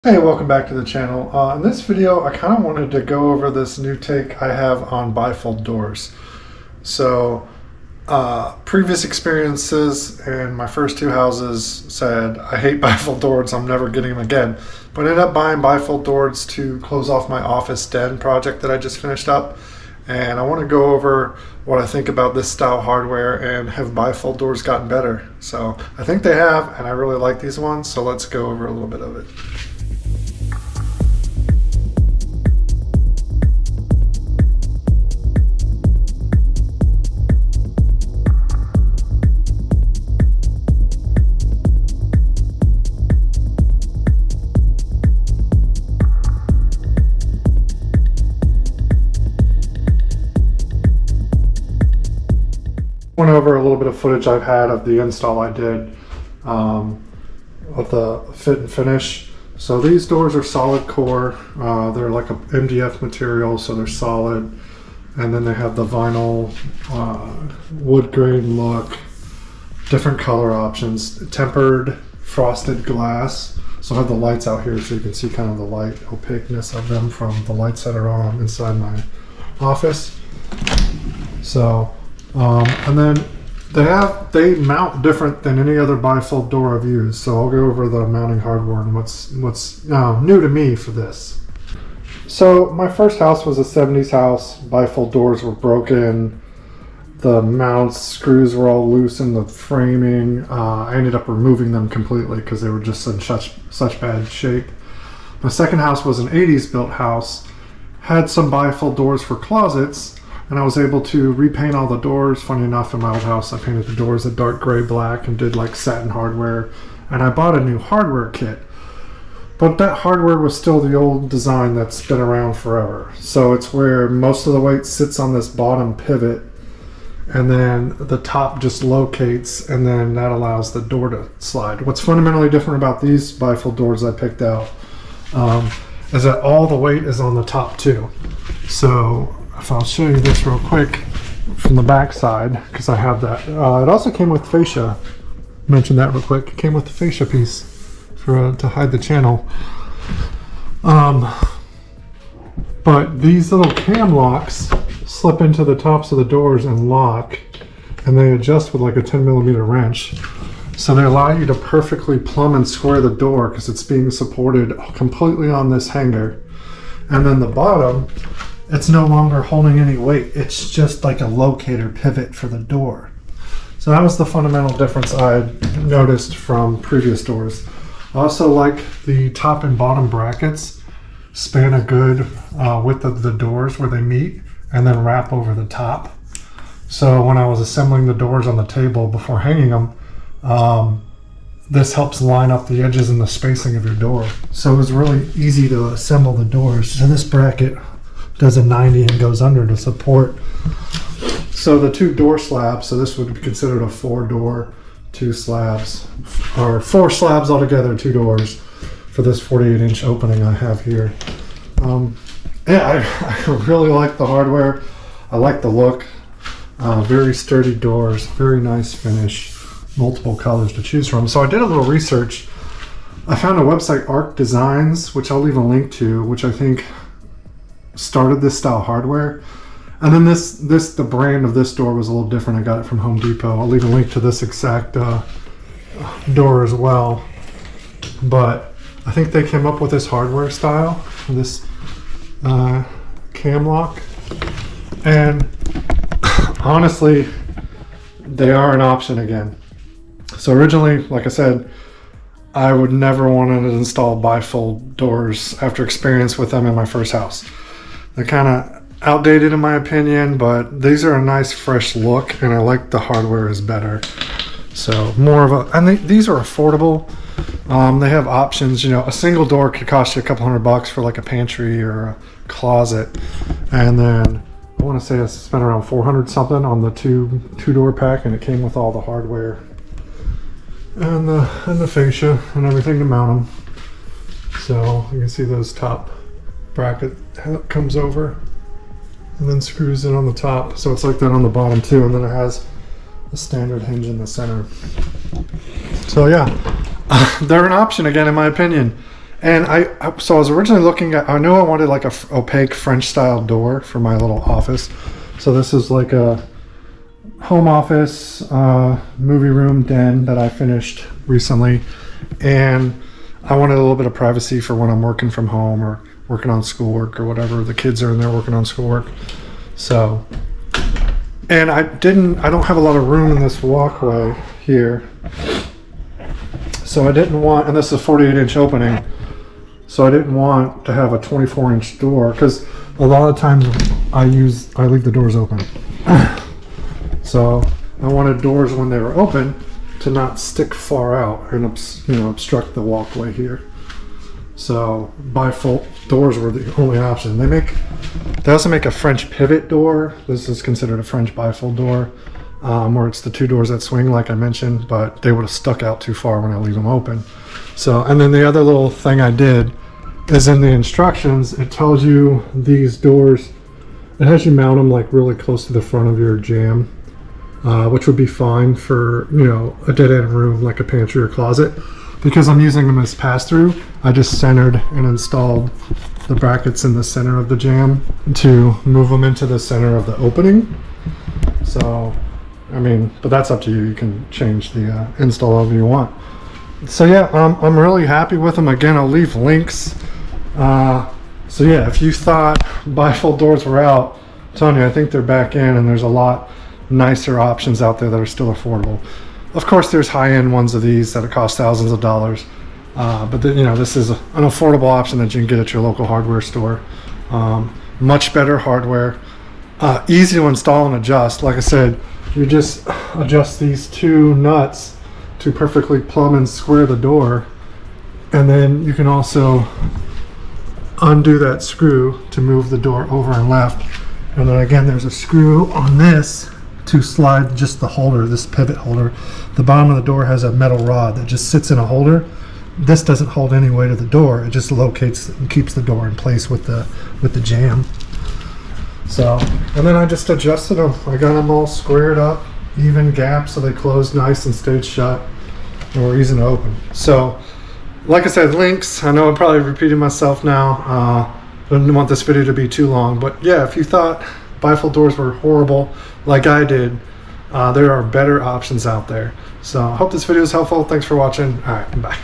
Hey, welcome back to the channel. In this video, I kind of wanted to go over this new take I have on bifold doors. So, previous experiences in my first two houses said, I hate bifold doors, I'm never getting them again. But I ended up buying bifold doors to close off my office den project that I just finished up. And I want to go over what I think about this style hardware and have bifold doors gotten better. So, I think they have, and I really like these ones, so let's go over a little bit of it. Went over a little bit of footage I've had of the install I did of the fit and finish. So these doors are solid core. They're like a MDF material, so they're solid. And then they have the vinyl wood grain look, different color options, tempered frosted glass. So I have the lights out here so you can see kind of the light opaqueness of them from the lights that are on inside my office. So and then they mount different than any other bifold door I've used. So I'll go over the mounting hardware and what's new to me for this. So my first house was a 70s house. Bifold doors were broken. The mounts, screws were all loose in the framing. I ended up removing them completely because they were just in such bad shape. My second house was an 80s built house. Had some bifold doors for closets. And I was able to repaint all the doors. Funny enough, in my old house, I painted the doors a dark gray black and did like satin hardware. And I bought a new hardware kit. But that hardware was still the old design that's been around forever. So it's where most of the weight sits on this bottom pivot. And then the top just locates, and then that allows the door to slide. What's fundamentally different about these bifold doors I picked out is that all the weight is on the top too. So if I'll show you this real quick from the back side, because I have that. It also came with fascia. Mention that real quick. It came with the fascia piece for to hide the channel. But these little cam locks slip into the tops of the doors and lock, and they adjust with like a 10mm wrench. So they allow you to perfectly plumb and square the door because it's being supported completely on this hanger. And then the bottom, it's no longer holding any weight. It's just like a locator pivot for the door. So that was the fundamental difference I noticed from previous doors. I also like the top and bottom brackets span a good width of the doors where they meet and then wrap over the top. So when I was assembling the doors on the table before hanging them, this helps line up the edges and the spacing of your door. So it was really easy to assemble the doors. So this bracket does a 90 and goes under to support. So the two door slabs, so this would be considered a 4-door, 2 slabs, or 4 slabs altogether, 2 doors for this 48-inch opening I have here. Yeah, I really like the hardware. I like the look. Very sturdy doors, very nice finish, multiple colors to choose from. So I did a little research. I found a website, Arc Designs, which I'll leave a link to, which I think started this style hardware. And then the brand of this door was a little different. I got it from Home Depot. I'll leave a link to this exact door as well. But I think they came up with this hardware style, this cam lock. And honestly, they are an option again. So originally, like I said, I would never want to install bifold doors after experience with them in my first house. They're kind of outdated in my opinion, but these are a nice fresh look, and I like the hardware is better. So more of a, and these are affordable. They have options. You know, a single door could cost you a couple $100 for like a pantry or a closet, and then I want to say I spent around 400 something on the two-door pack, and it came with all the hardware and the fascia and everything to mount them. So you can see those top bracket comes over and then screws in on the top, so it's like that on the bottom too, and then it has a standard hinge in the center. So yeah, they're an option again in my opinion. And so I was originally looking at, I knew I wanted like a opaque French style door for my little office. So this is like a home office, movie room den that I finished recently. And I wanted a little bit of privacy for when I'm working from home or working on schoolwork or whatever. The kids are in there working on schoolwork. So, and I don't have a lot of room in this walkway here. So I didn't want, and this is a 48-inch opening. So I didn't want to have a 24-inch door because a lot of times I leave the doors open. So I wanted doors when they were open to not stick far out and obstruct the walkway here. So bifold doors were the only option. They also make a French pivot door. This is considered a French bifold door, where it's the two doors that swing like I mentioned, but they would have stuck out too far when I leave them open. So, and then the other little thing I did is in the instructions, it tells you these doors, it has you mount them like really close to the front of your jamb, which would be fine for, a dead end room like a pantry or closet. Because I'm using them as pass-through, I just centered and installed the brackets in the center of the jamb to move them into the center of the opening. So, but that's up to you. You can change the install however you want. So yeah, I'm really happy with them. Again, I'll leave links. So yeah, if you thought bifold doors were out, I'm telling you, I think they're back in, and there's a lot nicer options out there that are still affordable. Of course, there's high-end ones of these that cost thousands of dollars, but this is an affordable option that you can get at your local hardware store. Much better hardware, easy to install and adjust. Like I said, you just adjust these two nuts to perfectly plumb and square the door, and then you can also undo that screw to move the door over and left. And then again, there's a screw on this to slide just the holder, this pivot holder. The bottom of the door has a metal rod that just sits in a holder. This doesn't hold any weight of the door. It just locates and keeps the door in place with the jamb. So, and then I just adjusted them. I got them all squared up, even gaps, so they closed nice and stayed shut and were easy to open. So, like I said, links. I know I'm probably repeating myself now. I didn't want this video to be too long, but yeah, if you thought bifold doors were horrible like I did, there are better options out there. So I hope this video is helpful. Thanks for watching. All right, bye.